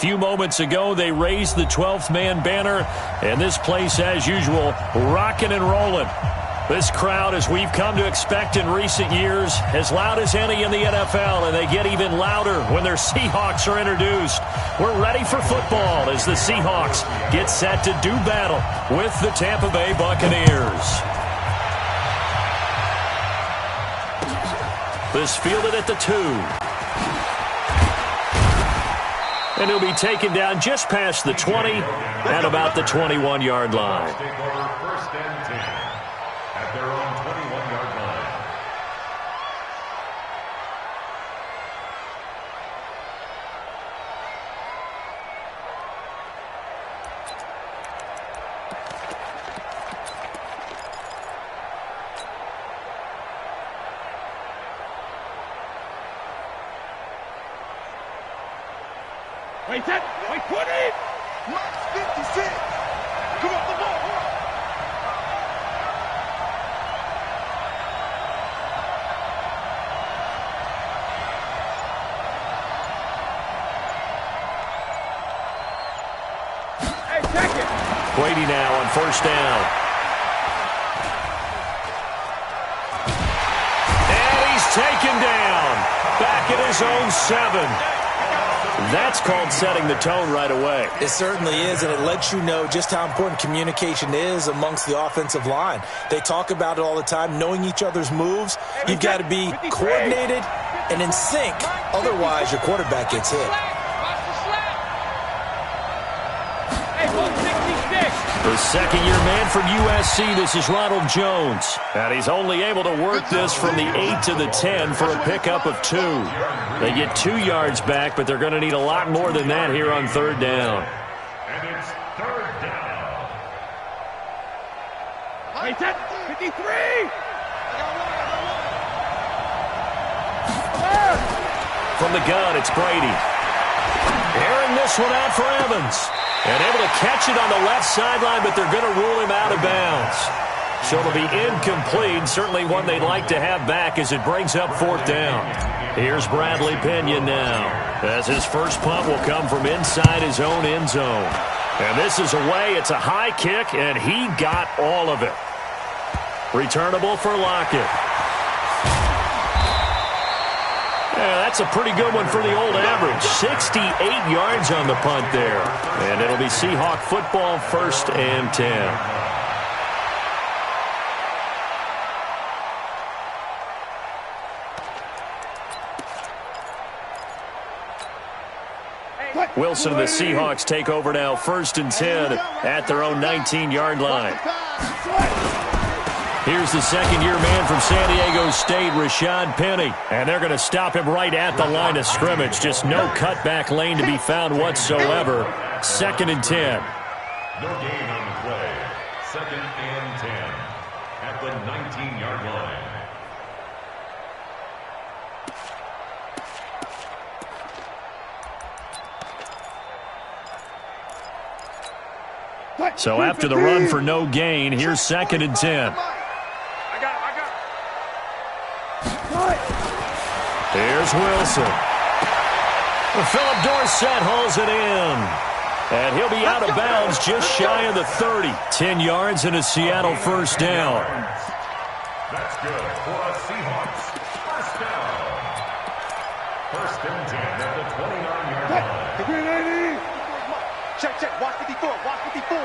few moments ago, they raised the 12th man banner, and this place, as usual, rocking and rolling. This crowd, as we've come to expect in recent years, as loud as any in the NFL, and they get even louder when their Seahawks are introduced. We're ready for football as the Seahawks get set to do battle with the Tampa Bay Buccaneers. This fielded at the 2. And he'll be taken down just past the 20 at about the 21-yard line. First and 10 at their own 21-yard line. Wait, put it! Max 56! Come on, the ball! Hey, check it! Brady now on first down. And he's taken down. Back at his own 7. That's called setting the tone right away. It certainly is, and it lets you know just how important communication is amongst the offensive line. They talk about it all the time, knowing each other's moves. You've got to be coordinated and in sync. Otherwise, your quarterback gets hit. The second-year man from USC, this is Ronald Jones. And he's only able to work this from the 8 to the 10 for a pickup of 2. They get 2 yards back, but they're going to need a lot more than that here on third down. And it's third down. Hey, 53! From the gun, it's Brady. Airing this one out for Evans. And able to catch it on the left sideline, but they're going to rule him out of bounds. So it'll be incomplete. Certainly one they'd like to have back as it brings up fourth down. Here's Bradley Pinion now, as his first punt will come from inside his own end zone. And this is away. It's a high kick, and he got all of it. Returnable for Lockett. Yeah, that's a pretty good one for the old average. 68 yards on the punt there. And it'll be Seahawk football, first and 10. Wilson and the Seahawks take over now, first and 10 at their own 19-yard line. Here's the second-year man from San Diego State, Rashad Penny. And they're going to stop him right at the line of scrimmage. Just no cutback lane to be found whatsoever. Second and 10. No gain on the play. Second and 10 at the 19-yard line. So after the run for no gain, here's second and 10. Here's Wilson. Philip Dorsett hauls it in. And he'll be out of bounds just shy of the 30. 10 yards and a Seattle first down. That's good for a Seahawks first down. First and 10 at the 29-yard line. Check, watch 54, watch 54.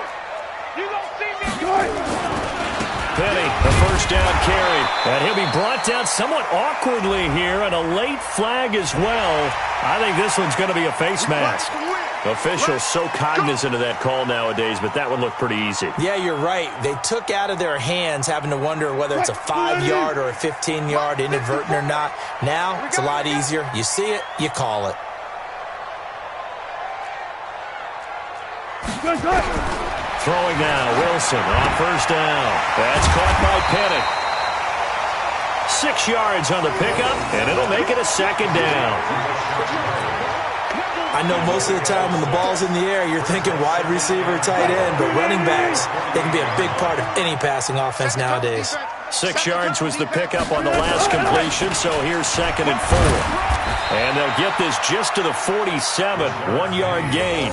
You don't see me. Penny, the first down carry. And he'll be brought down somewhat awkwardly here, and a late flag as well. I think this one's going to be a face mask. Officials so cognizant of that call nowadays, but that one looked pretty easy. Yeah, you're right. They took out of their hands having to wonder whether it's a 5-yard or a 15-yard inadvertent or not. Now, it's a lot easier. You see it, you call it. Throwing now, Wilson on first down. That's caught by Penny. 6 yards on the pickup, and it'll make it a second down. I know most of the time when the ball's in the air, you're thinking wide receiver, tight end, but running backs, they can be a big part of any passing offense nowadays. 6 yards was the pickup on the last completion, so here's second and 4. And they'll get this just to the 47, 1-yard gain.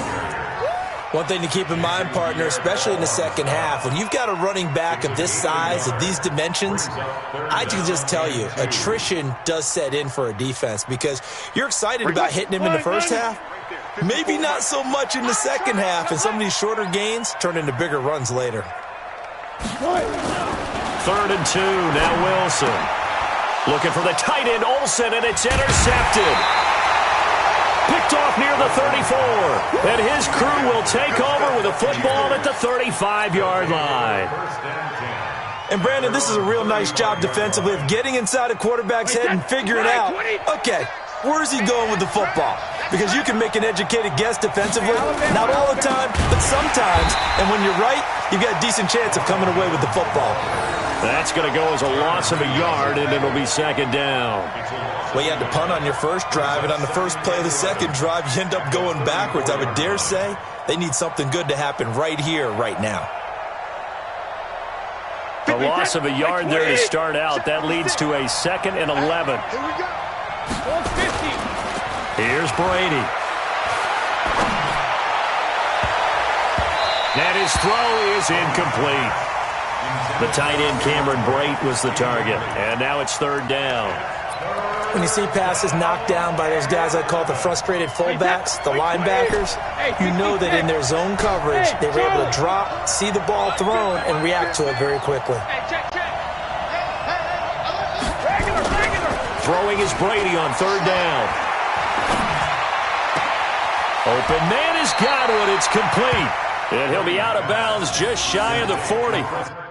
One thing to keep in mind, partner, especially in the second half, when you've got a running back of this size, of these dimensions, I can just tell you, attrition does set in for a defense because you're excited about hitting him in the first half. Maybe not so much in the second half, and some of these shorter gains turn into bigger runs later. 3rd and 2, now Wilson. Looking for the tight end, Olsen, and it's intercepted. Picked off near the 34. And his crew will take over with a football at the 35-yard line. And, Brandon, this is a real nice job defensively of getting inside a quarterback's head and figuring out, okay, where's he going with the football? Because you can make an educated guess defensively, not all the time, but sometimes. And when you're right, you've got a decent chance of coming away with the football. That's going to go as a loss of a yard, and it'll be 2nd down. Well, you had to punt on your first drive, and on the first play of the second drive, you end up going backwards. I would dare say they need something good to happen right here, right now. A loss of a yard there to start out. That leads to a 2nd and 11. Here we go. 450. Here's Brady. And his throw is incomplete. The tight end, Cameron Brate, was the target. And now it's 3rd down. When you see passes knocked down by those guys I call the frustrated fullbacks, the linebackers, you know that in their zone coverage, they were able to drop, see the ball thrown, and react to it very quickly. Throwing is Brady on 3rd down. Open man has got it. It's complete. And he'll be out of bounds just shy of the 40.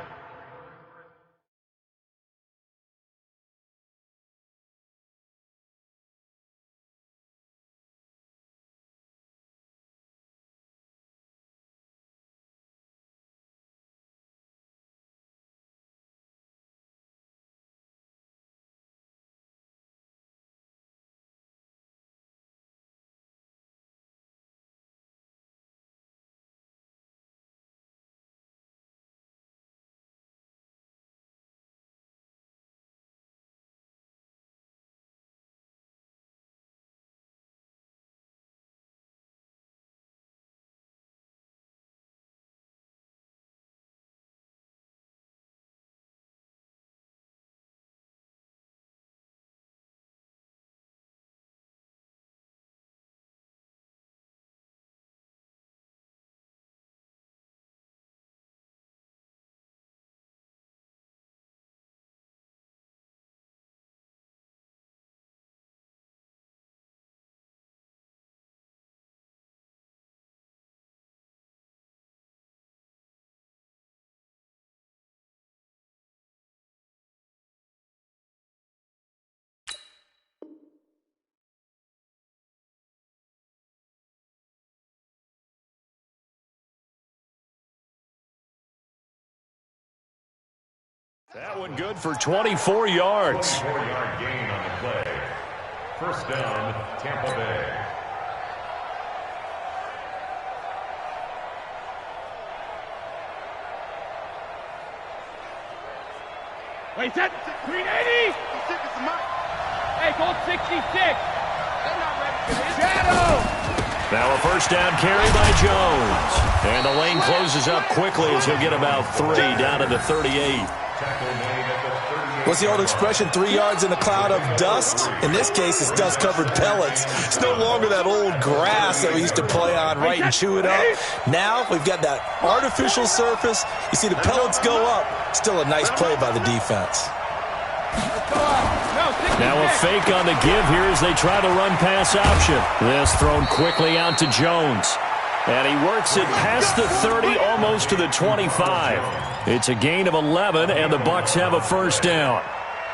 That one good for 24 yards. 24-yard gain on the play. 1st down, Tampa Bay. Wait, set. 380. Hey, hold 66. They're not ready for this. Shadow. Now a 1st down carry by Jones. And the lane closes up quickly as he'll get about 3 down to the 38. What's the old expression, 3 yards in a cloud of dust? In this case, it's dust-covered pellets. It's no longer that old grass that we used to play on, right, and chew it up. Now we've got that artificial surface. You see the pellets go up. Still a nice play by the defense. Now a fake on the give here as they try the run-pass option. This thrown quickly out to Jones. And he works it past the 30, almost to the 25. It's a gain of 11, and the Bucs have a 1st down.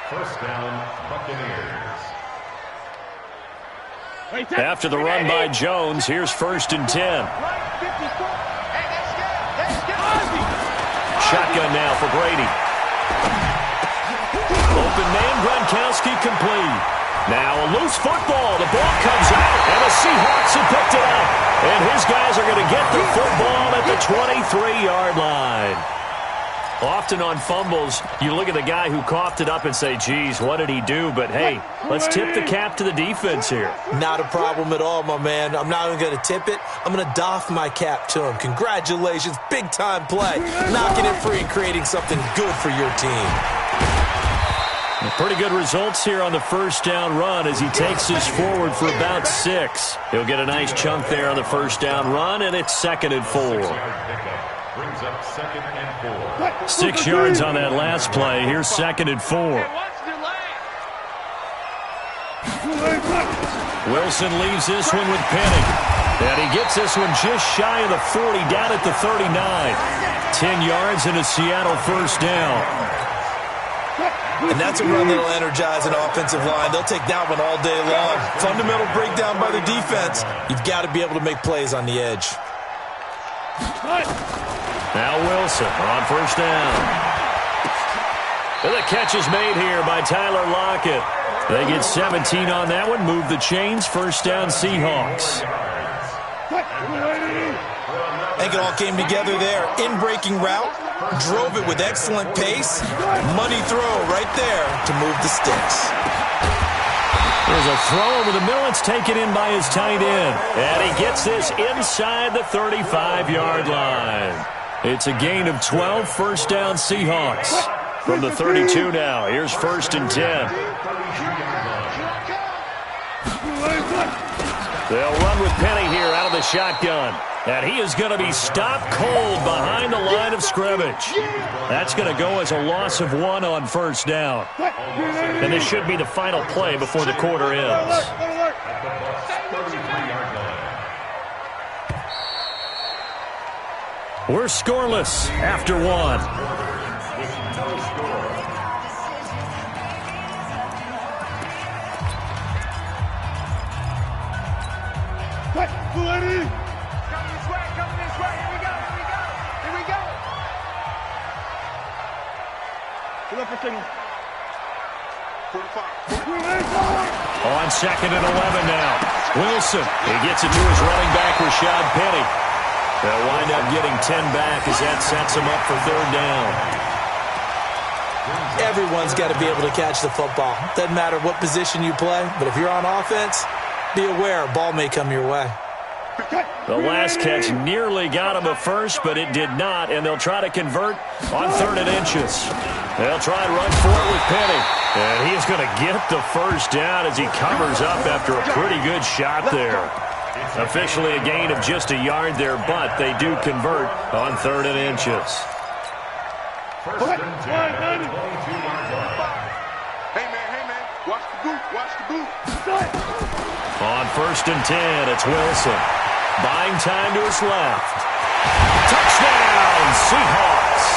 1st down, Buccaneers. After the run by Jones, here's 1st and 10. Shotgun now for Brady. Open man, Gronkowski complete. Now a loose football. The ball comes out, and the Seahawks have picked it up. And his guys are going to get the football at the 23-yard line. Often on fumbles, you look at the guy who coughed it up and say, geez, what did he do? But, hey, let's tip the cap to the defense here. Not a problem at all, my man. I'm not even going to tip it. I'm going to doff my cap to him. Congratulations. Big-time play. Knocking it free and creating something good for your team. Pretty good results here on the first down run as he takes this forward for about 6. He'll get a nice chunk there on the first down run, and it's 2nd and 4. Brings up 2nd and 4. 6 yards on that last play. Here's 2nd and 4. Wilson leaves this one with Penny. And he gets this one just shy of the 40, down at the 39. 10 yards and a Seattle first down. And that's a run that'll energize an offensive line. They'll take that one all day long. Fundamental breakdown by the defense. You've got to be able to make plays on the edge. Now Wilson on first down. And the catch is made here by Tyler Lockett. They get 17 on that one. Move the chains. First down Seahawks. I think it all came together there. In-breaking route. Drove it with excellent pace. Money throw right there to move the sticks. There's a throw over the middle. It's taken in by his tight end. And he gets this inside the 35-yard line. It's a gain of 12. First down Seahawks. From the 32 now. Here's 1st and 10. They'll run with Penny here out of the shotgun. And he is going to be stopped cold behind the line of scrimmage. That's going to go as a loss of 1 on first down. And this should be the final play before the quarter ends. We're scoreless after 1. On 2nd and 11 now. Wilson, he gets it to his running back, Rashad Penny. They'll wind up getting 10 back as that sets him up for 3rd down. Everyone's got to be able to catch the football. Doesn't matter what position you play, but if you're on offense, be aware a ball may come your way. The last catch nearly got him a first, but it did not, and they'll try to convert on 3rd and inches. They'll try and run for it with Penny. And he's going to get the first down as he covers up after a pretty good shot there. Officially a gain of just a yard there, but they do convert on 3rd and inches. 1st and 10. 22-yard line. Hey, man, watch the boot. On 1st and 10, it's Wilson. Buying time to his left. Touchdown, Seahawks.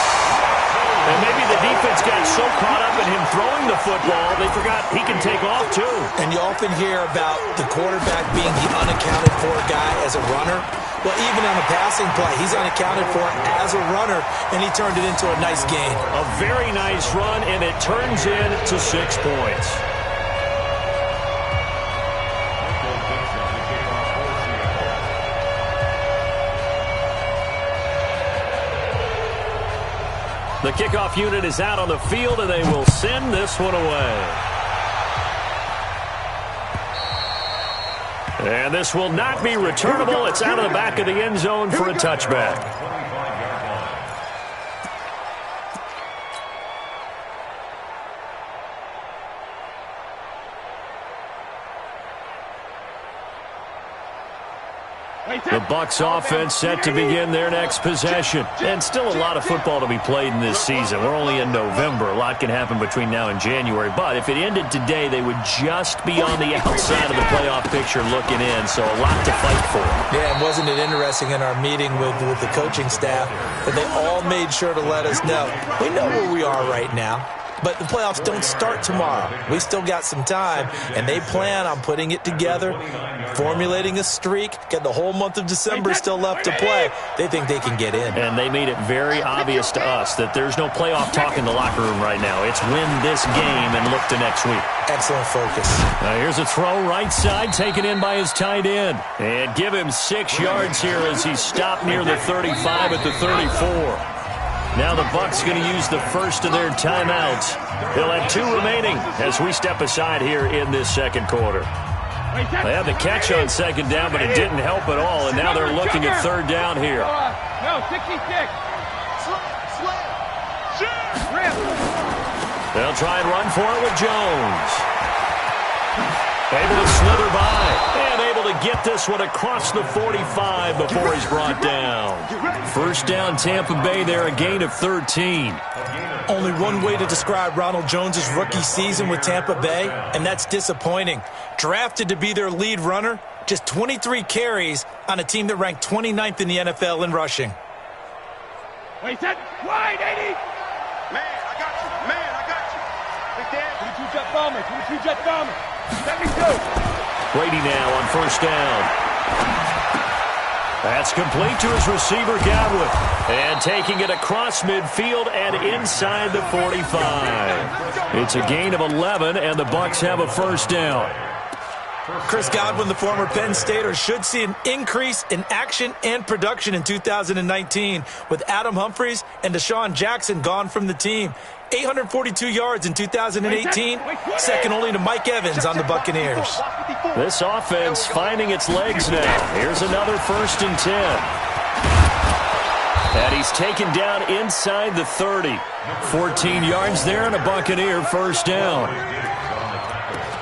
And maybe the defense got so caught up in him throwing the football, they forgot he can take off too. And you often hear about the quarterback being the unaccounted for guy as a runner. Well, even on a passing play, he's unaccounted for as a runner, and he turned it into a nice gain. A very nice run, and it turns into 6 points. The kickoff unit is out on the field, and they will send this one away. And this will not be returnable. It's out of the back of the end zone for a touchback. The Bucs offense set to begin their next possession. And still a lot of football to be played in this season. We're only in November. A lot can happen between now and January. But if it ended today, they would just be on the outside of the playoff picture looking in. So a lot to fight for. Yeah, and wasn't it interesting in our meeting with the coaching staff that they all made sure to let us know. We know where we are right now. But the playoffs don't start tomorrow. We still got some time, and they plan on putting it together, formulating a streak, get the whole month of December still left to play. They think they can get in. And they made it very obvious to us that there's no playoff talk in the locker room right now. It's win this game and look to next week. Excellent focus. Now here's a throw right side, taken in by his tight end. And give him 6 yards here as he's stopped near the 35 at the 34. Now the Bucs going to use the first of their timeouts. They'll have 2 remaining as we step aside here in this second quarter. They had the catch on second down, but it didn't help at all, and now they're looking at third down here. No, 66. They'll try and run for it with Jones. Able to slither by and able to get this one across the 45 before he's brought down. First down, Tampa Bay there, a gain of 13. Only one way to describe Ronald Jones' rookie season with Tampa Bay, and that's disappointing. Drafted to be their lead runner, just 23 carries on a team that ranked 29th in the NFL in rushing. Wait, set, wide, 80. Man, I got you. Big Dan, 22 jet bomber, 22 jet bomber. 72. Brady now on first down. That's complete to his receiver, Godwin. And taking it across midfield and inside the 45. It's a gain of 11, and the Bucs have a first down. Chris Godwin, the former Penn Stater, should see an increase in action and production in 2019 with Adam Humphries and Deshaun Jackson gone from the team. 842 yards in 2018, second only to Mike Evans on the Buccaneers. This offense finding its legs now. Here's another 1st and 10. And he's taken down inside the 30. 14 yards there and a Buccaneer first down.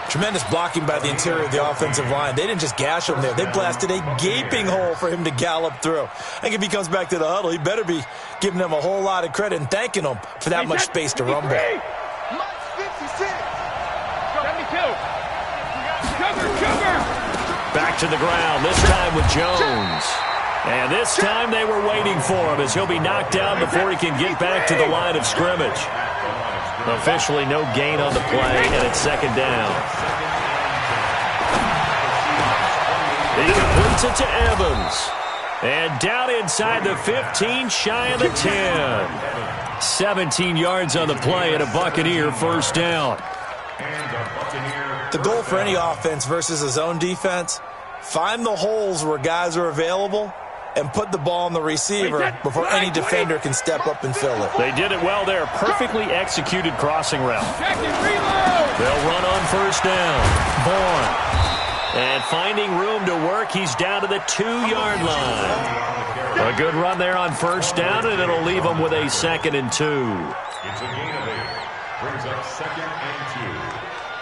Tremendous blocking by the interior of the offensive line. They didn't just gash him there. They blasted a gaping hole for him to gallop through. I think if he comes back to the huddle, he better be giving them a whole lot of credit and thanking them for that much space to rumble. 72. Back to the ground, this time with Jones. And this time they were waiting for him as he'll be knocked down before he can get back to the line of scrimmage. Officially no gain on the play, and it's second down. He completes it to Evans. And down inside the 15, shy of the 10. 17 yards on the play and a Buccaneer first down. The goal for any offense versus a zone defense, find the holes where guys are available and put the ball on the receiver before any defender can step up and fill it. They did it well there. Perfectly executed crossing route. They'll run on first down. Bourne. And finding room to work, he's down to the 2-yard line. A good run there on first down, and it'll leave him with a 2nd and 2. It's a gain of 8. Brings up 2nd and 2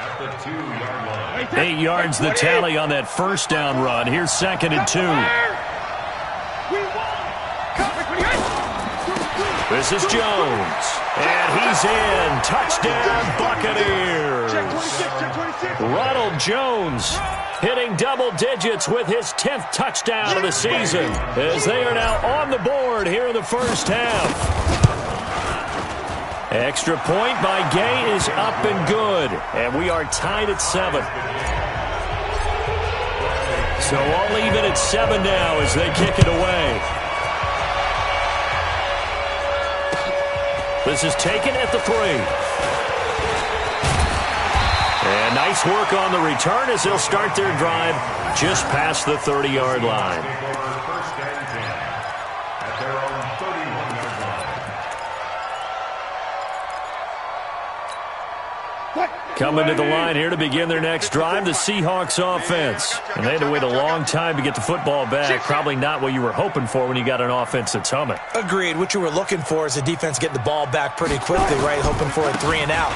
at the 2-yard line. 8 yards the tally on that first down run. Here's 2nd and 2. This is Jones. And he's in. Touchdown, Buccaneers. Ronald Jones hitting double digits with his 10th touchdown of the season as they are now on the board here in the first half. Extra point by Gay is up and good, and we are tied at 7. So all even at 7 now as they kick it away. This is taken at the 3. And nice work on the return as they'll start their drive just past the 30-yard line. First and 10 at their own 31-yard line. Coming to the line here to begin their next drive, the Seahawks offense. And they had to wait a long time to get the football back. Probably not what you were hoping for when you got an offense that's humming. Agreed. What you were looking for is a defense getting the ball back pretty quickly, right? Hoping for a 3 and out.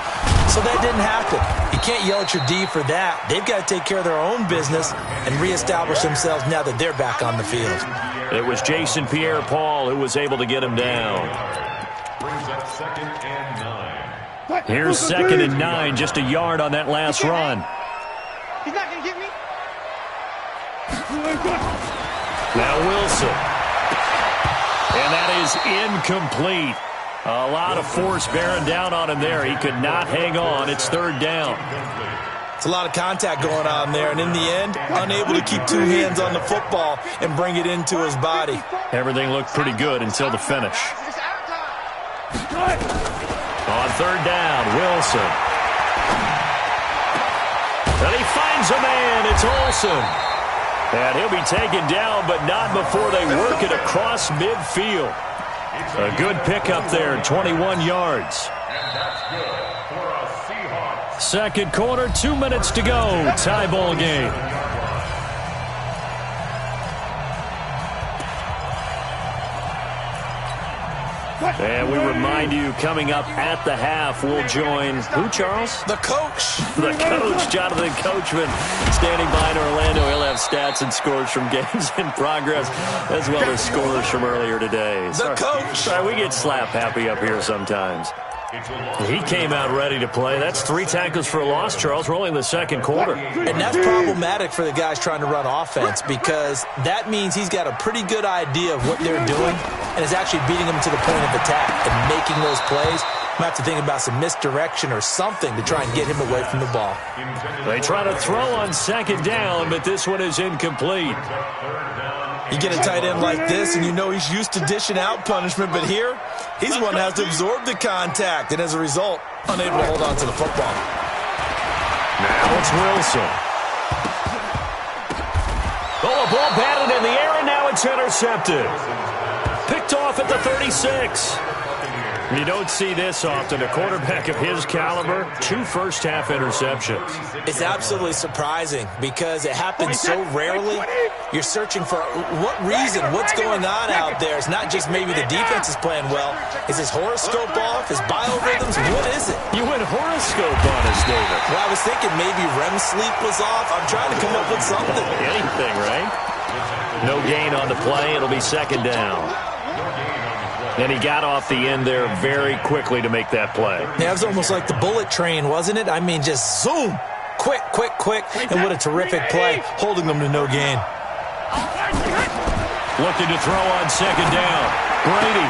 So that didn't happen. You can't yell at your D for that. They've got to take care of their own business and reestablish themselves now that they're back on the field. It was Jason Pierre-Paul who was able to get him down. Brings up 2nd and 9. Here's 2nd and 9, just a yard on that last run. He's not going to get me. Now Wilson. And that is incomplete. A lot of force bearing down on him there. He could not hang on. It's 3rd down. It's a lot of contact going on there, and in the end, unable to keep 2 hands on the football and bring it into his body. Everything looked pretty good until the finish. On 3rd down, Wilson. And he finds a man. It's Olsen. And he'll be taken down, but not before they work it across midfield. A good pickup there, 21 yards. And that's good for a Seahawks. Second quarter, 2 minutes to go. Tie ball game. And we remind you, coming up at the half, we'll join who, Charles? The coach. The coach, Jonathan Coachman, standing by in Orlando. He'll have stats and scores from games in progress, as well as scores from earlier today. The coach. Sorry, we get slap happy up here sometimes. He came out ready to play. That's 3 tackles for a loss, Charles. We're only in the second quarter. And that's problematic for the guys trying to run offense, because that means he's got a pretty good idea of what they're doing and is actually beating them to the point of attack and making those plays. Might have to think about some misdirection or something to try and get him away from the ball. They try to throw on second down, but this one is incomplete. You get a tight end like this, and you know he's used to dishing out punishment, but here, he's the one that has to absorb the contact, and as a result, unable to hold on to the football. Now it's Wilson. Oh, a ball batted in the air, and now it's intercepted. Picked off at the 36. You don't see this often. A quarterback of his caliber, 2 first-half interceptions. It's absolutely surprising because it happens so rarely. You're searching for what reason, what's going on out there. It's not just maybe the defense is playing well. Is his horoscope off? His biorhythms? What is it? You went horoscope on us, David. Well, I was thinking maybe REM sleep was off. I'm trying to come up with something. Anything, right? No gain on the play. It'll be second down. And he got off the end there very quickly to make that play. Yeah, it was almost like the bullet train, wasn't it? I mean, just zoom. Quick, quick, quick. And what a terrific play, holding them to no gain. Looking to throw on second down. Brady.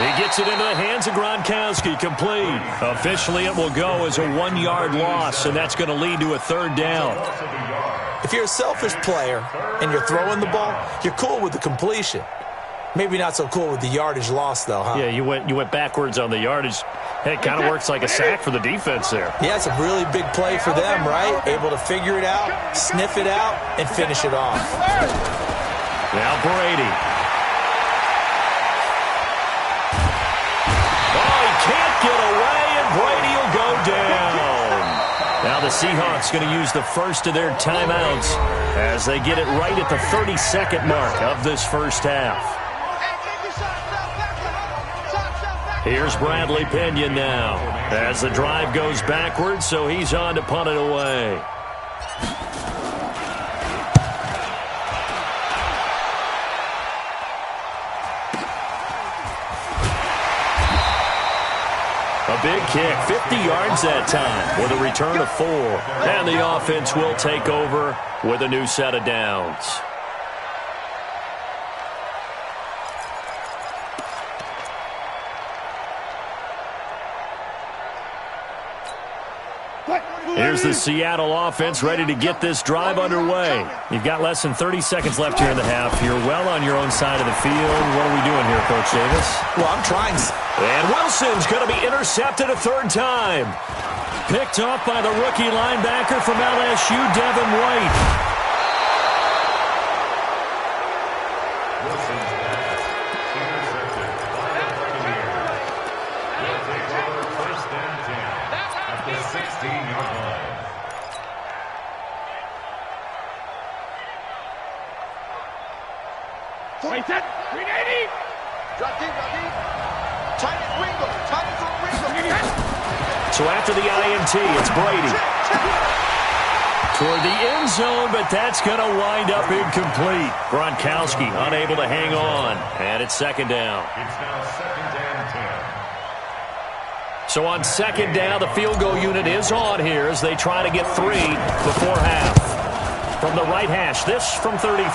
He gets it into the hands of Gronkowski, complete. Officially, it will go as a 1-yard loss, and that's going to lead to a third down. If you're a selfish player and you're throwing the ball, you're cool with the completion. Maybe not so cool with the yardage loss, though, huh? Yeah, you went backwards on the yardage. It kind of works like a sack for the defense there. Yeah, it's a really big play for them, right? Able to figure it out, sniff it out, and finish it off. Now Brady. Oh, he can't get away, and Brady will go down. Now the Seahawks going to use the first of their timeouts as they get it right at the 32nd mark of this first half. Here's Bradley Pinion now as the drive goes backwards, so he's on to punt it away. A big kick, 50 yards that time with a return of 4. And the offense will take over with a new set of downs. Here's the Seattle offense ready to get this drive underway. You've got less than 30 seconds left here in the half. You're well on your own side of the field. What are we doing here, Coach Davis? Well, I'm trying. And Wilson's going to be intercepted a third time. Picked off by the rookie linebacker from LSU, Devin White. So after the INT, it's Brady. Toward the end zone, but that's going to wind up incomplete. Gronkowski unable to hang on, and it's second down. It's now second and 10. So on second down, the field goal unit is on here as they try to get 3 before half. From the right hash, this from 33.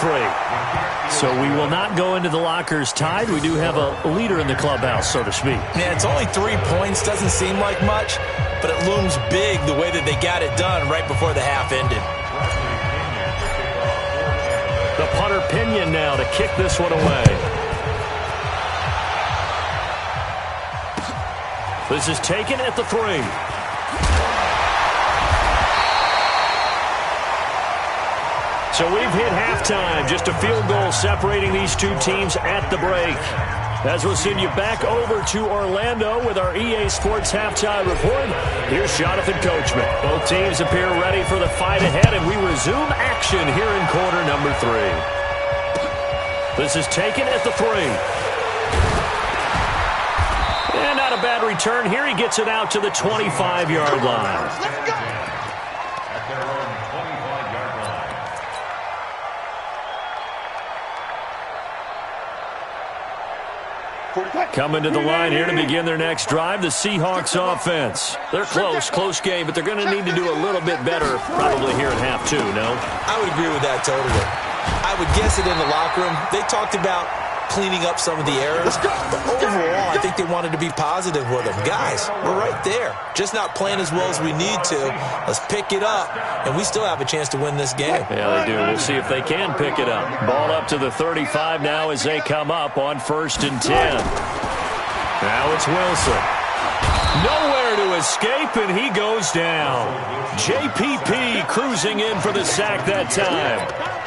So we will not go into the lockers tied. We do have a leader in the clubhouse, so to speak. Yeah, it's only 3 points. Doesn't seem like much, but it looms big the way that they got it done right before the half ended. The punter Pinion now to kick this one away. This is taken at the 3. So we've hit halftime. Just a field goal separating these two teams at the break. As we'll send you back over to Orlando with our EA Sports Halftime Report, here's Jonathan Coachman. Both teams appear ready for the fight ahead, and we resume action here in quarter number 3. This is taken at the 3. And not a bad return here. He gets it out to the 25-yard line. Let's go! At their own 25-yard line. Coming to the line here to begin their next drive, the Seahawks offense. They're close game, but they're going to need to do a little bit better probably here at half 2, no? I would agree with that totally. I would guess it in the locker room. They talked about cleaning up some of the errors, but overall, I think they wanted to be positive with them. Guys, we're right there. Just not playing as well as we need to. Let's pick it up, and we still have a chance to win this game. Yeah, they do. We'll see if they can pick it up. Ball up to the 35 now as they come up on 1st and 10. Now it's Wilson. Nowhere to escape, and he goes down. JPP cruising in for the sack that time.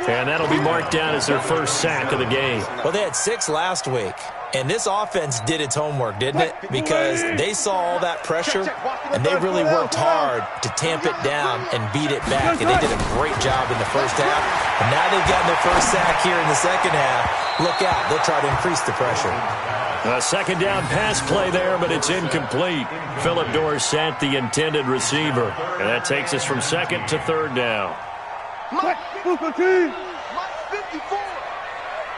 And that'll be marked down as their first sack of the game. Well, they had 6 last week, and this offense did its homework, didn't it? Because they saw all that pressure, and they really worked hard to tamp it down and beat it back. And they did a great job in the first half. And now they've gotten their first sack here in the second half. Look out. They'll try to increase the pressure. A second down pass play there, but it's incomplete. Phillip Dorsett, the intended receiver. And that takes us from 2nd to 3rd down. Mike 54.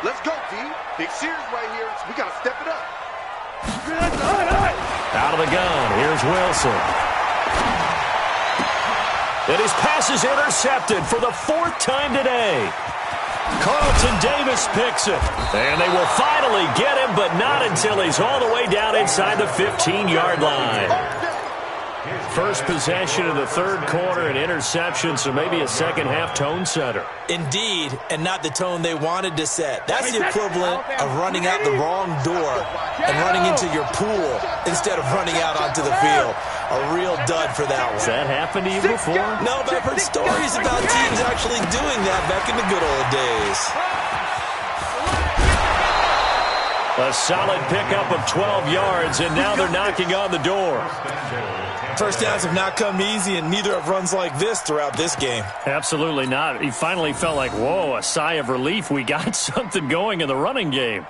Let's go, D. Big series right here. We got to step it up. Out of the gun. Here's Wilson. And his pass is intercepted for the 4th time today. Carlton Davis picks it. And they will finally get him, but not until he's all the way down inside the 15-yard line. First possession of the 3rd quarter, an interception, so maybe a second-half tone setter. Indeed, and not the tone they wanted to set. That's the equivalent of running out the wrong door and running into your pool instead of running out onto the field. A real dud for that one. Has that happened to you before? No, but I've heard stories about teams actually doing that back in the good old days. A solid pickup of 12 yards, and now they're knocking on the door. First downs have not come easy, and neither have runs like this throughout this game. Absolutely not. He finally felt like, whoa, a sigh of relief. We got something going in the running game.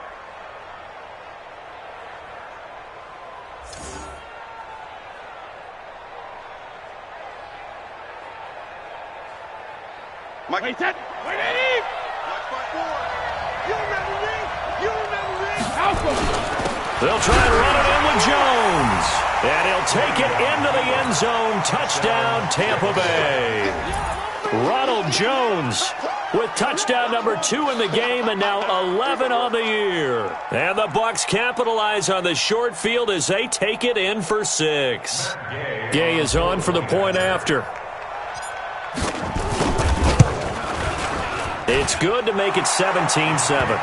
Wait, Eddie! Watch my board. You remember me? You remember me? They'll try and run it in with Jones. And he'll take it into the end zone. Touchdown, Tampa Bay. Ronald Jones with touchdown number 2 in the game, and now 11 on the year. And the Bucs capitalize on the short field as they take it in for 6. Gay is on for the point after. It's good to make it 17-7.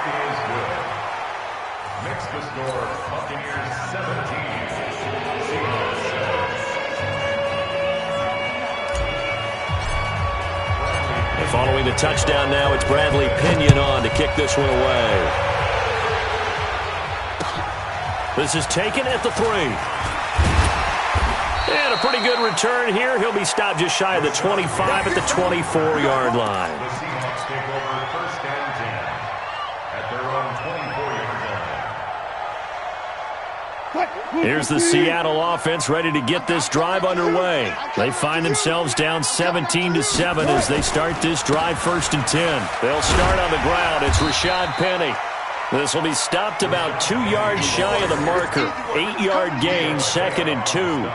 Makes the score Buccaneers 17. And following the touchdown now, it's Bradley Pinion on to kick this one away. This is taken at the 3. And a pretty good return here. He'll be stopped just shy of the 25 at the 24-yard line. The Seahawks take over 1st and 10 at their own 24-yard line. Here's the Seattle offense ready to get this drive underway. They find themselves down 17-7 as they start this drive 1st and 10. They'll start on the ground. It's Rashad Penny. This will be stopped about 2 yards shy of the marker. 8-yard gain, 2nd and 2.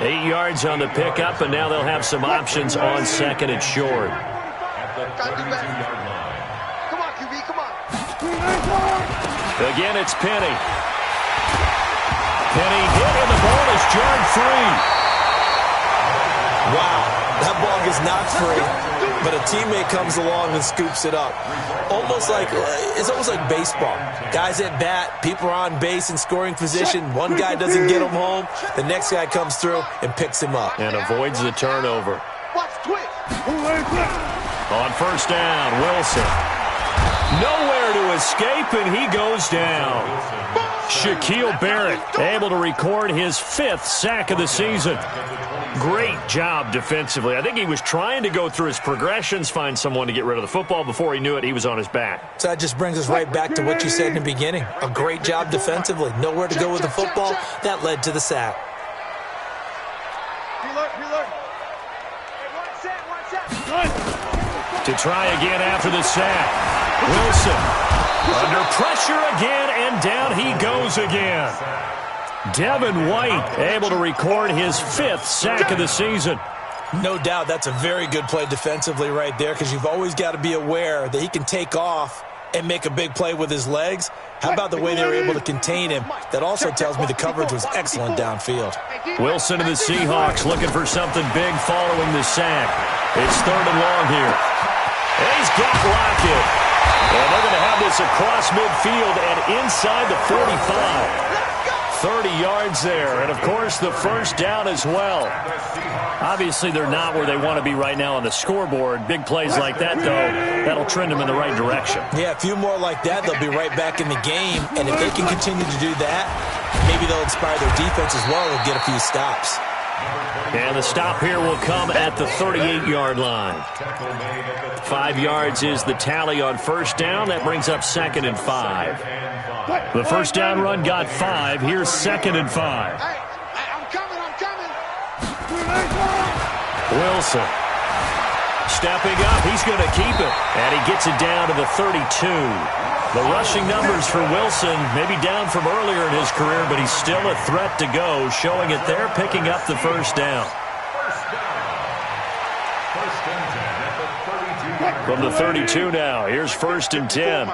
8 yards on the pickup, and now they'll have some options on 2nd and short. At the 32-yard line. Come on, QB, come on. Again, it's Penny. Penny hit, and the ball is jarred free. Wow, that ball gets knocked free, but a teammate comes along and scoops it up. It's almost like baseball. Guys at bat, people are on base in scoring position. One guy doesn't get him home. The next guy comes through and picks him up. And avoids the turnover. Watch twitch. On 1st down, Wilson. Nowhere to escape, and he goes down. Shaquille Barrett able to record his 5th sack of the season. Great job defensively. I think he was trying to go through his progressions, find someone to get rid of the football. Before he knew it, he was on his back. So that just brings us right back to what you said in the beginning. A great job defensively. Nowhere to go with the football. That led to the sack. To try again after the sack. Wilson under pressure again, and down he goes again. Devin White able to record his 5th sack of the season. No doubt that's a very good play defensively right there, because you've always got to be aware that he can take off and make a big play with his legs. How about the way they were able to contain him? That also tells me the coverage was excellent downfield. Wilson and the Seahawks looking for something big following the sack. It's 3rd and long here. And he's got Lockett. And they're going to have this across midfield and inside the 45. 30 yards there, and of course the first down as well. Obviously they're not where they want to be right now on the scoreboard. Big plays like that, though, that'll trend them in the right direction. Yeah, a few more like that, they'll be right back in the game. And if they can continue to do that, maybe they'll inspire their defense as well and get a few stops. And the stop here will come at the 38-yard line. 5 yards is the tally on first down. That brings up 2nd and 5. The first down run got 5. Here's 2nd and 5. Hey, I'm coming. Wilson stepping up. He's going to keep it. And he gets it down to the 32. The rushing numbers for Wilson, maybe down from earlier in his career, but he's still a threat to go, showing it there, picking up the first down. From the 32 now, here's 1st and 10.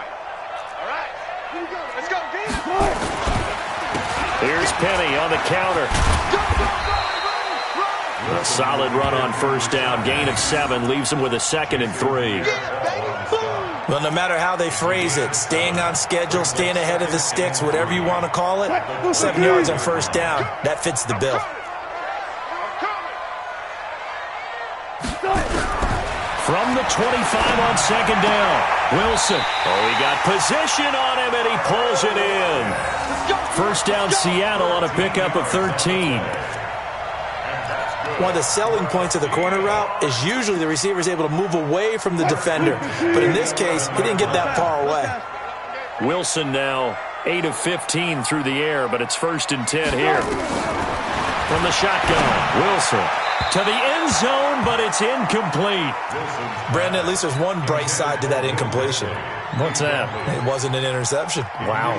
Here's Penny on the counter. A solid run on first down. Gain of 7 leaves him with a 2nd and 3. Well, no matter how they phrase it, staying on schedule, staying ahead of the sticks, whatever you want to call it, 7 yards on first down, that fits the bill. From the 25 on 2nd down, Wilson. Oh, he got position on him, and he pulls it in. First down, Seattle on a pickup of 13. One of the selling points of the corner route is usually the receiver is able to move away from the defender. But in this case, he didn't get that far away. Wilson now 8 of 15 through the air, but it's 1st and 10 here. From the shotgun, Wilson to the end zone, but it's incomplete. Brandon, at least there's one bright side to that incompletion. What's that? It wasn't an interception. Wow.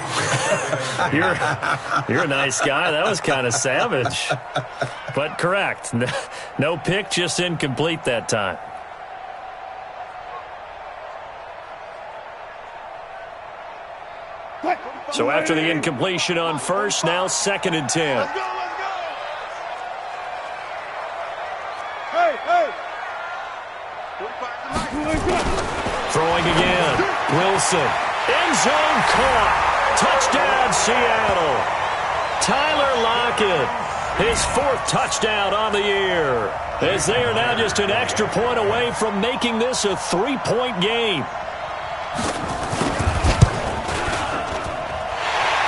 You're a nice guy. That was kind of savage. But correct. No pick, just incomplete that time. So after the incompletion on first, now 2nd and 10. Throwing again. Wilson. End zone caught. Touchdown, Seattle. Tyler Lockett. His 4th touchdown on the year. As they are now just an extra point away from making this a 3-point game.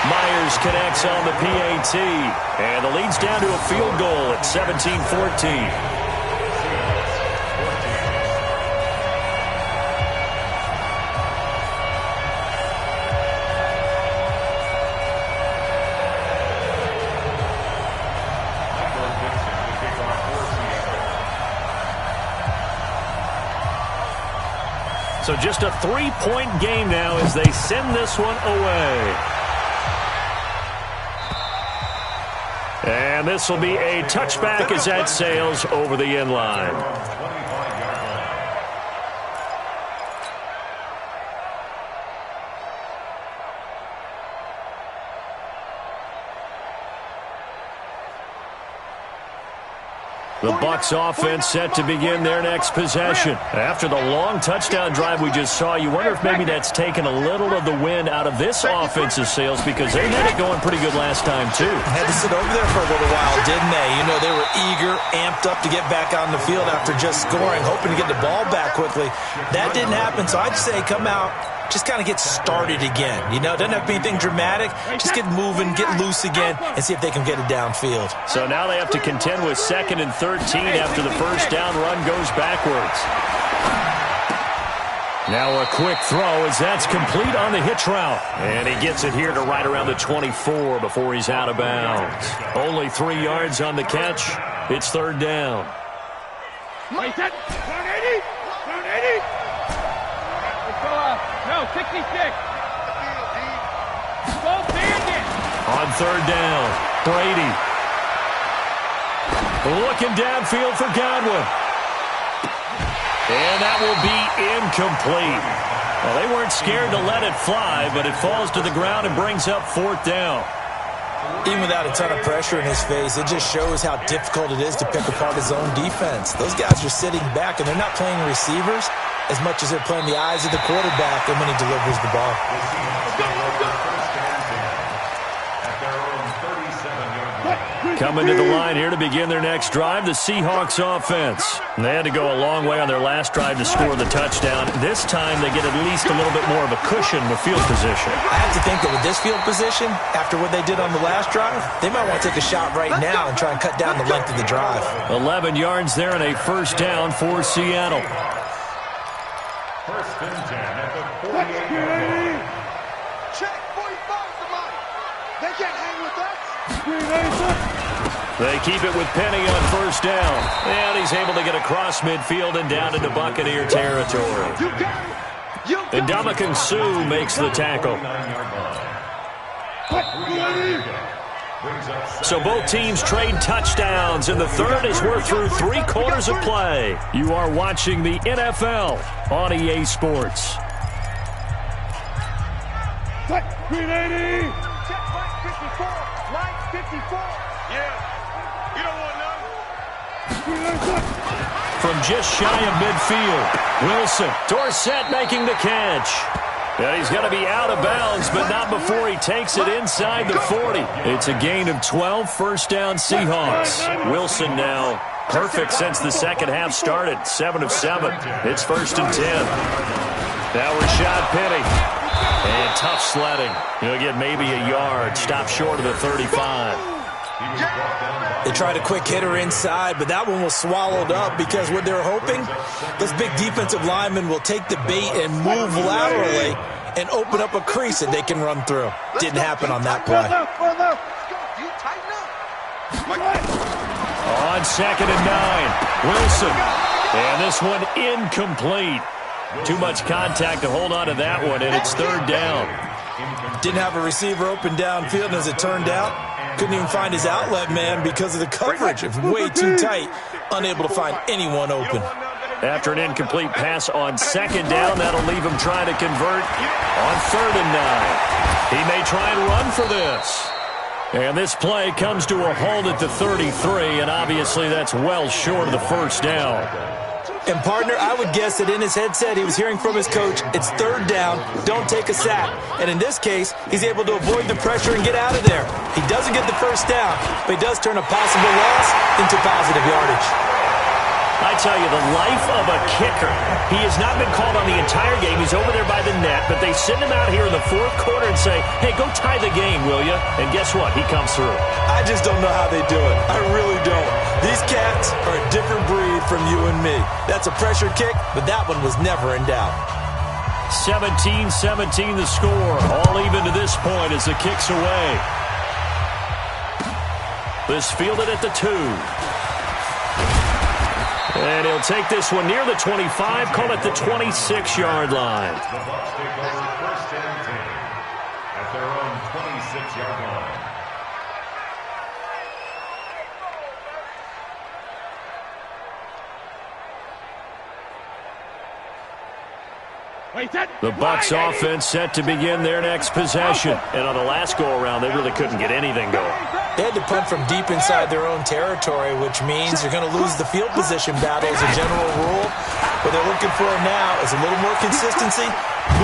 Myers connects on the PAT. And the lead's down to a field goal at 17-14. So just a 3-point game now as they send this one away. And this will be a touchback as that sails over the end line. The Bucs offense set to begin their next possession. After the long touchdown drive we just saw, you wonder if maybe that's taken a little of the wind out of this offensive sails, because they had it going pretty good last time, too. Had to sit over there for a little while, didn't they? You know, they were eager, amped up to get back on the field after just scoring, hoping to get the ball back quickly. That didn't happen, so I'd say come out just kind of get started again. You know, doesn't have to be anything dramatic. Just get moving, get loose again, and see if they can get it downfield. So now they have to contend with 2nd and 13 after the first down run goes backwards. Now a quick throw as that's complete on the hitch route. And he gets it here to right around the 24 before he's out of bounds. Only 3 yards on the catch. It's 3rd down. Wait, that 180? 180? No, 66. Go bandit. On 3rd down, Brady. Looking downfield for Godwin. And that will be incomplete. Well, they weren't scared to let it fly, but it falls to the ground and brings up 4th down. Even without a ton of pressure in his face, it just shows how difficult it is to pick apart his own defense. Those guys are sitting back, and they're not playing receivers as much as they're playing the eyes of the quarterback and when he delivers the ball. Coming to the line here to begin their next drive, the Seahawks offense. They had to go a long way on their last drive to score the touchdown. This time they get at least a little bit more of a cushion with field position. I have to think that with this field position, after what they did on the last drive, they might want to take a shot right now and try and cut down the length of the drive. 11 yards there and a 1st down for Seattle. 1st and 10 at the 48-yard line. Check 45 to mine. They can't hang with us. They keep it with Penny on 1st down. And he's able to get across midfield and down into Buccaneer territory. You got it. And Ndamukong Suh makes the tackle. So both teams trade touchdowns, and the third is we're through 3 quarters of play. You are watching the NFL on EA Sports. Green 80. Check right 54. Right 54. Yeah. You don't want none. From just shy of midfield, Wilson. Dorsett making the catch. And he's going to be out of bounds, but not before he takes it inside the 40. It's a gain of 12, 1st down Seahawks. Wilson now perfect since the second half started, 7 of 7. It's 1st and 10. Now Rashad Penny. And tough sledding. He'll get maybe a yard. Stop short of the 35. They tried a quick hitter inside, but that one was swallowed up because what they're hoping, those big defensive linemen will take the bait and move laterally and open up a crease that they can run through. Didn't happen on that play. You tighten up. On 2nd and 9, Wilson. And this one incomplete. Too much contact to hold on to that one, and it's 3rd down. Didn't have a receiver open downfield, and as it turned out, couldn't even find his outlet man because of the coverage. It was way too tight, unable to find anyone open. After an incomplete pass on 2nd down, that'll leave him trying to convert on 3rd and 9. He may try and run for this. And this play comes to a halt at the 33, and obviously that's well short of the 1st down. And, partner, I would guess that in his headset he was hearing from his coach, it's 3rd down, don't take a sack. And in this case, he's able to avoid the pressure and get out of there. He doesn't get the 1st down, but he does turn a possible loss into positive yardage. I tell you, the life of a kicker. He has not been called on the entire game. He's over there by the net, but they send him out here in the 4th quarter and say, hey, go tie the game, will you? And guess what? He comes through. I just don't know how they do it. I really don't. These cats are a different breed from you and me. That's a pressure kick, but that one was never in doubt. 17-17 the score. All even to this point as the kick's away. This fielded at the 2. And he'll take this one near the 25, call it the 26-yard line. The Bucs take over 1st and 10 at their own 26-yard line. The Bucs offense set to begin their next possession. And on the last go-around, they really couldn't get anything going. They had to punt from deep inside their own territory, which means you're going to lose the field position battle as a general rule. What they're looking for now is a little more consistency,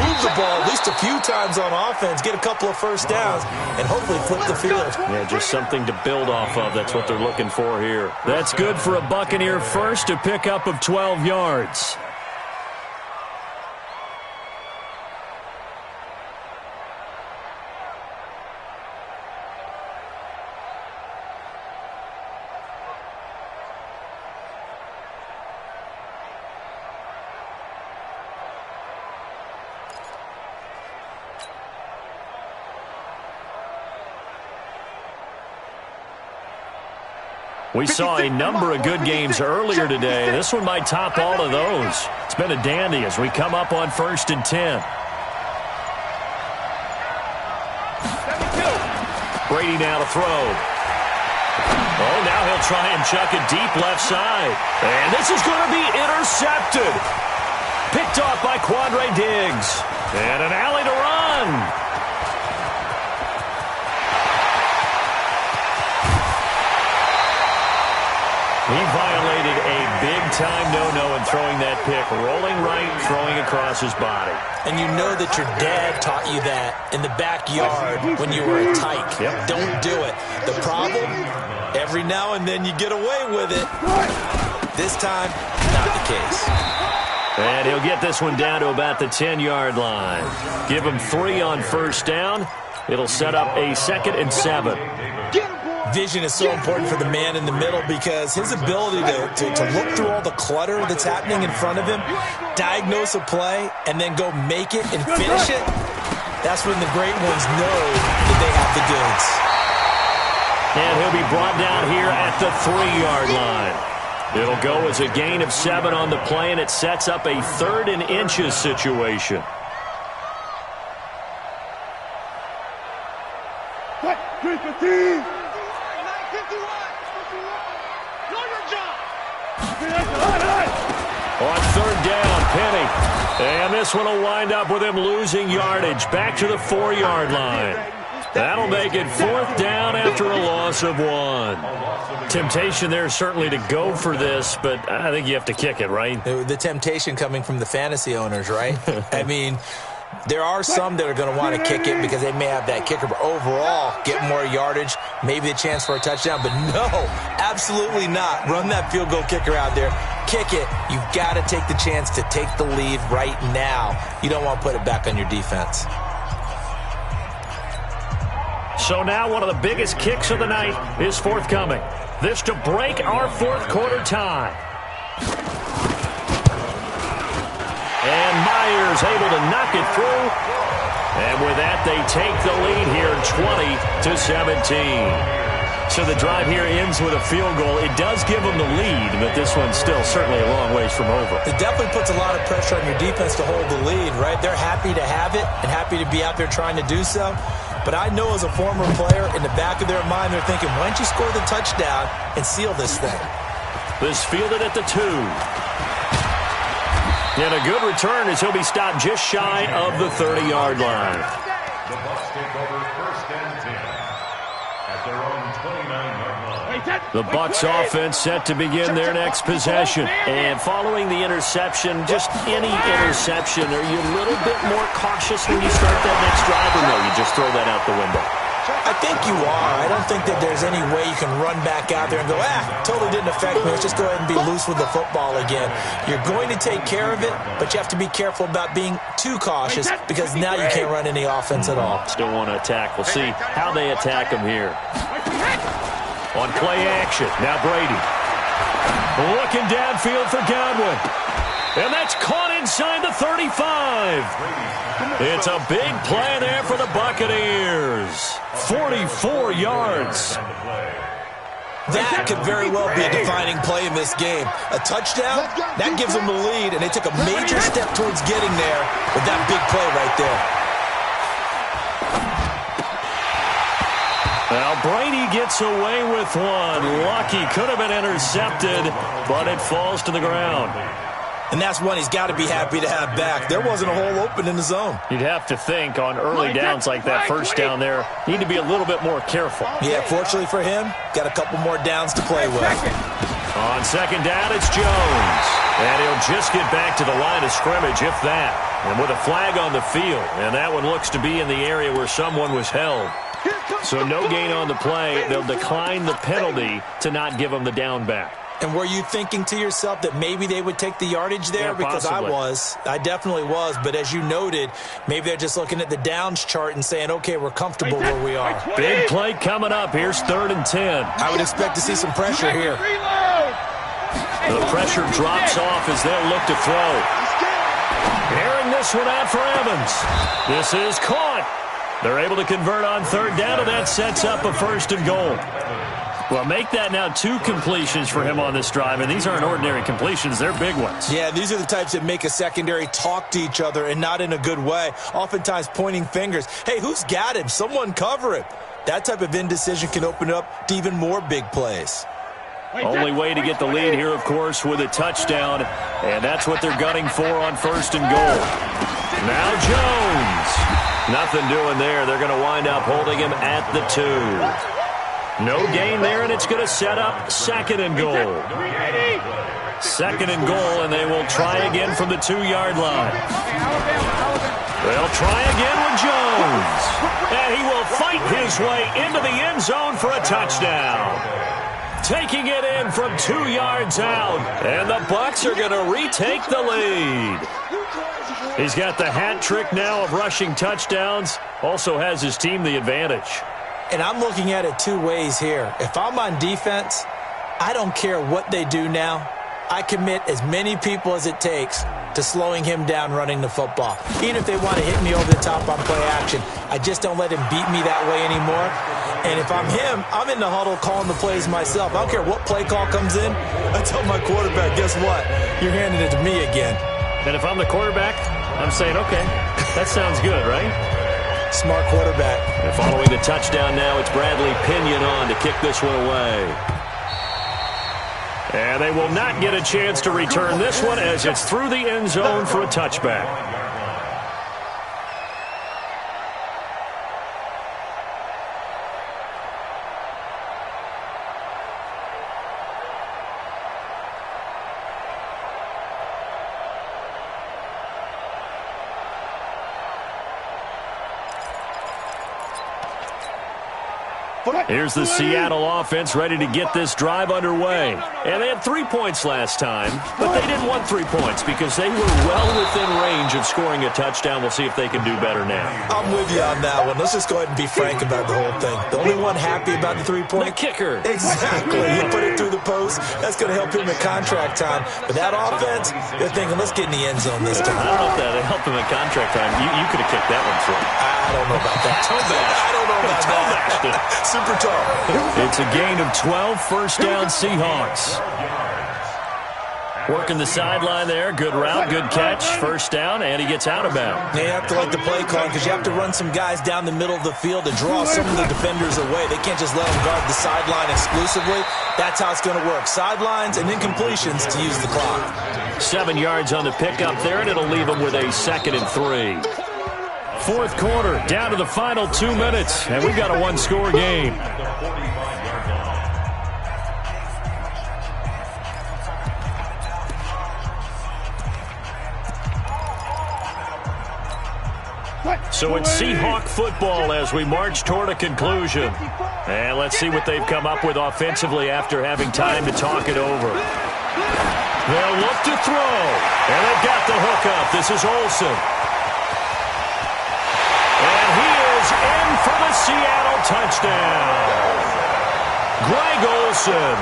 move the ball at least a few times on offense, get a couple of 1st downs, and hopefully flip the field. Yeah, just something to build off of. That's what they're looking for here. That's good for a Buccaneer first, a pickup of 12 yards. We saw a number of good games earlier today. This one might top all of those. It's been a dandy as we come up on 1st and 10. Brady now to throw. Oh, now he'll try and chuck it deep left side. And this is going to be intercepted. Picked off by Quandre Diggs. And an alley to run. He violated a big-time no-no in throwing that pick. Rolling right, throwing across his body. And you know that your dad taught you that in the backyard when you were a tyke. Yep. Don't do it. The problem, every now and then you get away with it. This time, not the case. And he'll get this one down to about the 10-yard line. Give him 3 on 1st down. It'll set up a 2nd and 7. Vision is so important for the man in the middle because his ability to look through all the clutter that's happening in front of him, diagnose a play, and then go make it and finish it, that's when the great ones know that they have the goods. And he'll be brought down here at the 3-yard line. It'll go as a gain of 7 on the play, and it sets up a 3rd and inches situation. On 3rd down, Penny. And this one will wind up with him losing yardage back to the 4-yard line. That'll make it 4th down after a loss of 1. Temptation there certainly to go for this, but I think you have to kick it, right? The temptation coming from the fantasy owners, right? I mean, there are some that are going to want to kick it because they may have that kicker, but overall, get more yardage, maybe a chance for a touchdown. But no, absolutely not. Run that field goal kicker out there. Kick it. You've got to take the chance to take the lead right now. You don't want to put it back on your defense. So now one of the biggest kicks of the night is forthcoming. This to break our 4th quarter tie. And Myers able to knock it through. And with that, they take the lead here 20-17. So the drive here ends with a field goal. It does give them the lead, but this one's still certainly a long ways from over. It definitely puts a lot of pressure on your defense to hold the lead, right? They're happy to have it and happy to be out there trying to do so. But I know as a former player, in the back of their mind, they're thinking, why don't you score the touchdown and seal this thing? This fielded at the 2. And a good return as he'll be stopped just shy of the 30-yard line. The Bucs take over 1st and 10 at their own 29-yard line. The Bucs offense set to begin their next possession. And following the interception, just any interception, are you a little bit more cautious when you start that next drive, or no, you just throw that out the window? I think you are. I don't think that there's any way you can run back out there and go, totally didn't affect me. Let's just go ahead and be loose with the football again. You're going to take care of it, but you have to be careful about being too cautious because now you can't run any offense at all. Still want to attack. We'll see how they attack him here. On play action, now Brady. Looking downfield for Godwin. And that's caught inside the 35. It's a big play there for the Buccaneers. 44 yards. That could very well be a defining play in this game. A touchdown, that gives them the lead, and they took a major step towards getting there with that big play right there. Well, Brady gets away with one. Lucky, could have been intercepted, but it falls to the ground. And that's one he's got to be happy to have back. There wasn't a hole open in the zone. You'd have to think on early downs like that first down there, need to be a little bit more careful. Yeah, fortunately for him, got a couple more downs to play with. On 2nd down, it's Jones. And he'll just get back to the line of scrimmage, if that. And with a flag on the field. And that one looks to be in the area where someone was held. So no gain on the play. They'll decline the penalty to not give him the down back. And were you thinking to yourself that maybe they would take the yardage there? Yeah, because possibly. I definitely was. But as you noted, maybe they're just looking at the downs chart and saying, okay, we're comfortable where we are. Big play coming up. Here's 3rd and 10. I would expect to see some pressure here. The pressure drops off as they'll look to throw. Airing this one out for Evans. This is caught. They're able to convert on 3rd down, and that sets up a 1st and goal. Well, make that now 2 completions for him on this drive, and these aren't ordinary completions. They're big ones. Yeah, these are the types that make a secondary talk to each other and not in a good way, oftentimes pointing fingers. Hey, who's got him? Someone cover him. That type of indecision can open up to even more big plays. Only way to get the lead here, of course, with a touchdown, and that's what they're gunning for on 1st and goal. Now Jones. Nothing doing there. They're going to wind up holding him at the 2. No gain there, and it's going to set up 2nd and goal. 2nd and goal, and they will try again from the 2-yard line. They'll try again with Jones. And he will fight his way into the end zone for a touchdown. Taking it in from 2 yards out. And the Bucs are going to retake the lead. He's got the hat trick now of rushing touchdowns. Also has his team the advantage. And I'm looking at it 2 ways here. If I'm on defense, I don't care what they do now. I commit as many people as it takes to slowing him down running the football. Even if they want to hit me over the top on play action, I just don't let him beat me that way anymore. And if I'm him, I'm in the huddle calling the plays myself. I don't care what play call comes in. I tell my quarterback, guess what? You're handing it to me again. And if I'm the quarterback, I'm saying, okay, that sounds good, right? Smart quarterback. And following the touchdown now, it's Bradley Pinion on to kick this one away. And they will not get a chance to return this one as it's through the end zone for a touchback. Here's the Seattle offense ready to get this drive underway. And they had 3 points last time, but they didn't want 3 points because they were well within range of scoring a touchdown. We'll see if they can do better now. I'm with you on that one. Let's just go ahead and be frank about the whole thing. The only one happy about the 3-point? The kicker. Exactly. He put it through the post. That's going to help him in contract time. But that offense, they're thinking, let's get in the end zone this time. I don't know if that helped him in contract time. You could have kicked that one through. I don't know about that. Toe bash. I don't know about that. Super tall. It's a gain of 12, 1st down Seahawks. Working the sideline there. Good route, good catch. 1st down, and he gets out of bounds. You have to like the play call because you have to run some guys down the middle of the field to draw some of the defenders away. They can't just let them guard the sideline exclusively. That's how it's going to work. Sidelines and then completions to use the clock. 7 yards on the pickup there, and it'll leave them with a 2nd and 3. 4th quarter, down to the final 2 minutes, and we've got a 1-score game. So it's Seahawk football as we march toward a conclusion. And let's see what they've come up with offensively after having time to talk it over. They'll look to throw, and they've got the hook up. This is Olsen. And he is in for the Seattle touchdown. Greg Olsen,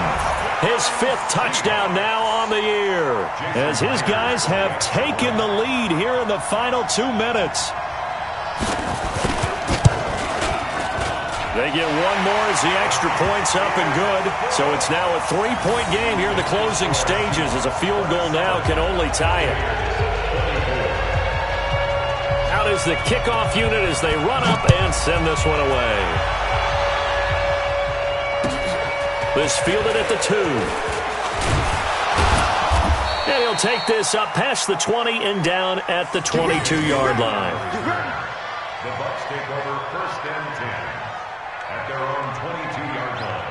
his 5th touchdown now on the year, as his guys have taken the lead here in the final 2 minutes. They get one more as the extra point's up and good. So it's now a 3-point game here in the closing stages as a field goal now can only tie it. Out is the kickoff unit as they run up and send this one away. This fielded at the 2. And he'll take this up past the 20 and down at the 22-yard line. The Bucs take over 1st and 10 at their own 22-yard line.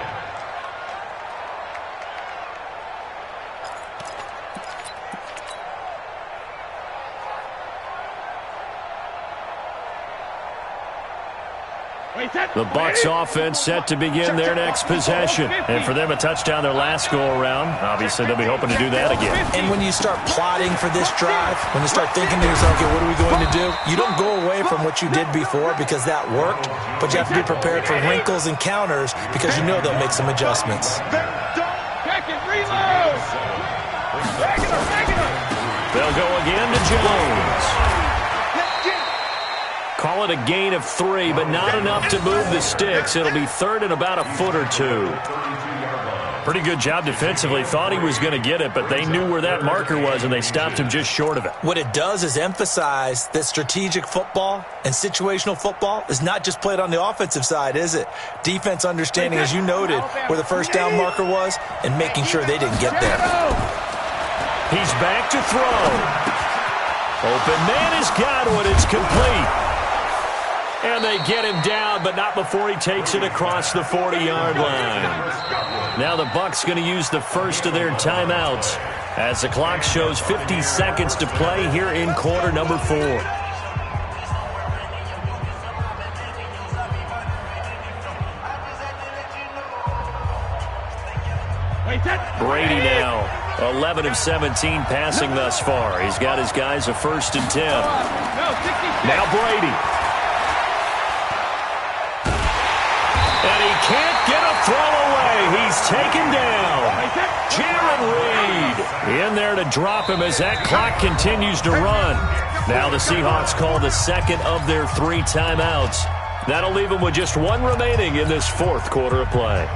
The Bucs offense set to begin their next possession. And for them, a touchdown their last go-around. Obviously, they'll be hoping to do that again. And when you start plotting for this drive, when you start thinking to yourself, okay, what are we going to do? You don't go away from what you did before because that worked, but you have to be prepared for wrinkles and counters because you know they'll make some adjustments. Check it, reload! Regular! They'll go again to Jones. Call it a gain of 3, but not enough to move the sticks. It'll be third and about a foot or two. Pretty good job defensively. Thought he was going to get it, but they knew where that marker was, and they stopped him just short of it. What it does is emphasize that strategic football and situational football is not just played on the offensive side, is it? Defense understanding, as you noted, where the first down marker was and making sure they didn't get there. He's back to throw. Open man has got one. It's complete. And they get him down, but not before he takes it across the 40-yard line. Now the Bucs going to use the first of their timeouts as the clock shows 50 seconds to play here in quarter number 4. Brady now 11 of 17 passing thus far. He's got his guys a 1st and 10. Now Brady. And he can't get a throw away. He's taken down. Jared Reed in there to drop him as that clock continues to run. Now the Seahawks call the second of their 3 timeouts. That'll leave them with just 1 remaining in this 4th quarter of play.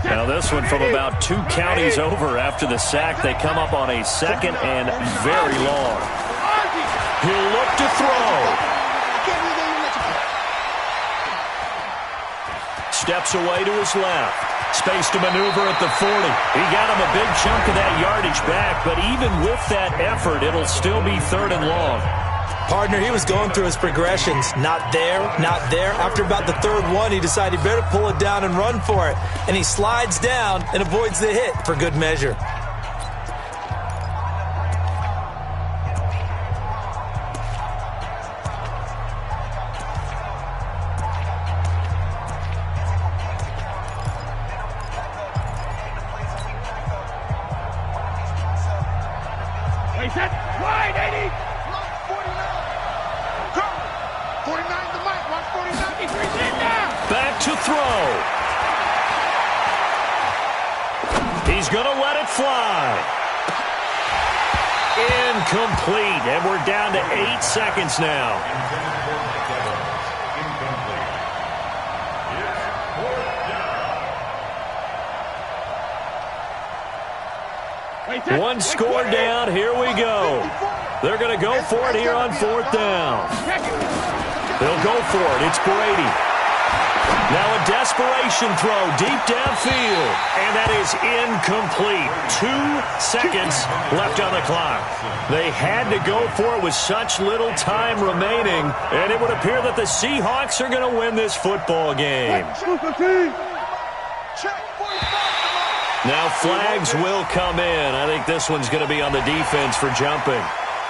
Now this one from about 2 counties over after the sack. They come up on a 2nd and very long. He'll look to throw. Steps away to his left. Space to maneuver at the 40. He got him a big chunk of that yardage back, but even with that effort, it'll still be 3rd and long. Partner, he was going through his progressions. Not there, not there. After about the 3rd one, he decided he better pull it down and run for it. And he slides down and avoids the hit for good measure. Back to throw. He's going to let it fly. Incomplete. And we're down to 8 seconds now. One score down. Here we go. They're going to go for it here on 4th down. They'll go for it. It's Brady. Now a desperation throw deep downfield. And that is incomplete. 2 seconds left on the clock. They had to go for it with such little time remaining. And it would appear that the Seahawks are going to win this football game. Now flags will come in. I think this one's going to be on the defense for jumping.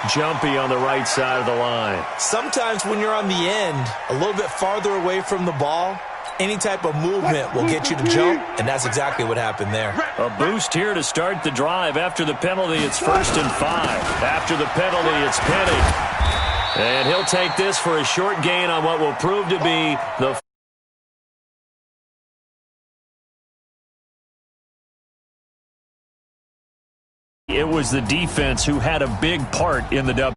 Jumpy on the right side of the line. Sometimes when you're on the end, a little bit farther away from the ball, any type of movement will get you to jump, and that's exactly what happened there. A boost here to start the drive. After the penalty, it's 1st and 5. After the penalty, it's Penny. And he'll take this for a short gain on what will prove to be the It was the defense who had a big part in the W.